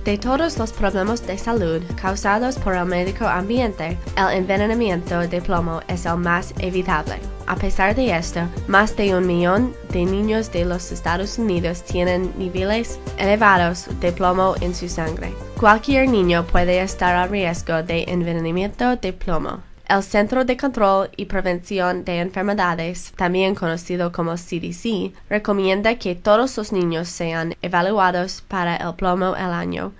De todos los problemas de salud causados por el medio ambiente, el envenenamiento de plomo es el más evitable. A pesar de esto, más de 1 millón de niños de los Estados Unidos tienen niveles elevados de plomo en su sangre. Cualquier niño puede estar a riesgo de envenenamiento de plomo. El Centro de Control y Prevención de Enfermedades, también conocido como CDC, recomienda que todos los niños sean evaluados para el plomo al año,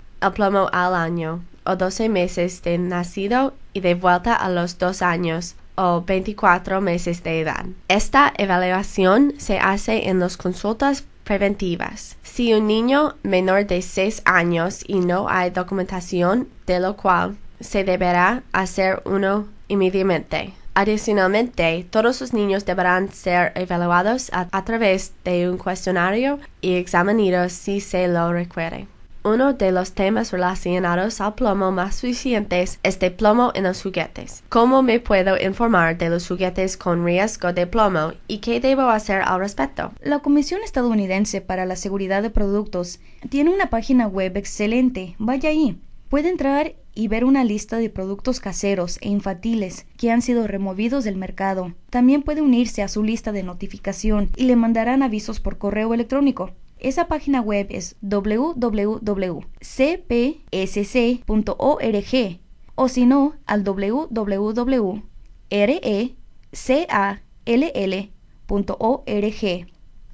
o 12 meses de nacido y de vuelta a los 2 años, o 24 meses de edad. Esta evaluación se hace en las consultas preventivas. Si un niño menor de 6 años y no hay documentación, de lo cual se deberá hacer uno inmediatamente. Adicionalmente, todos los niños deberán ser evaluados a través de un cuestionario y examinados si se lo requiere. Uno de los temas relacionados al plomo más recientes es de plomo en los juguetes. ¿Cómo me puedo informar de los juguetes con riesgo de plomo y qué debo hacer al respecto? La Comisión Estadounidense para la Seguridad de Productos tiene una página web excelente. Vaya ahí. Puede entrar y ver una lista de productos caseros e infantiles que han sido removidos del mercado. También puede unirse a su lista de notificación y le mandarán avisos por correo electrónico. Esa página web es www.cpsc.org o si no, al www.recall.org.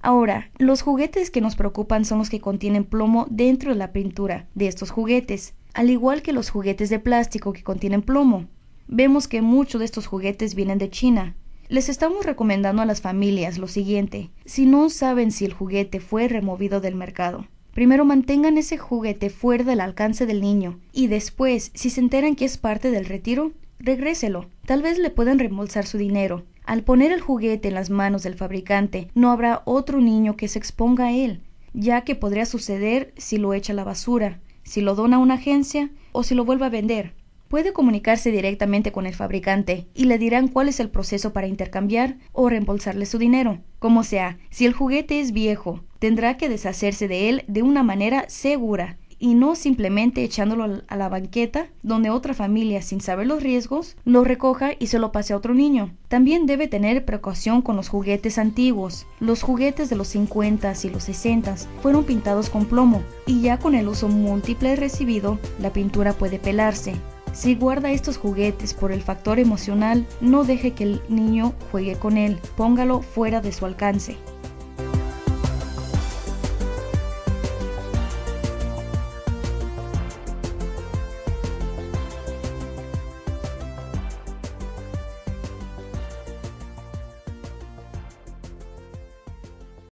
Ahora, los juguetes que nos preocupan son los que contienen plomo dentro de la pintura de estos juguetes, al igual que los juguetes de plástico que contienen plomo. Vemos que muchos de estos juguetes vienen de China. Les estamos recomendando a las familias lo siguiente: si no saben si el juguete fue removido del mercado, primero mantengan ese juguete fuera del alcance del niño y después, si se enteran que es parte del retiro, regréselo. Tal vez le puedan reembolsar su dinero. Al poner el juguete en las manos del fabricante, no habrá otro niño que se exponga a él, ya que podría suceder si lo echa a la basura, si lo dona a una agencia o si lo vuelve a vender. Puede comunicarse directamente con el fabricante y le dirán cuál es el proceso para intercambiar o reembolsarle su dinero. Como sea, si el juguete es viejo, tendrá que deshacerse de él de una manera segura y no simplemente echándolo a la banqueta donde otra familia, sin saber los riesgos, lo recoja y se lo pase a otro niño. También debe tener precaución con los juguetes antiguos. Los juguetes de los 50s y los 60s fueron pintados con plomo y ya con el uso múltiple recibido, la pintura puede pelarse. Si guarda estos juguetes por el factor emocional, no deje que el niño juegue con él, póngalo fuera de su alcance.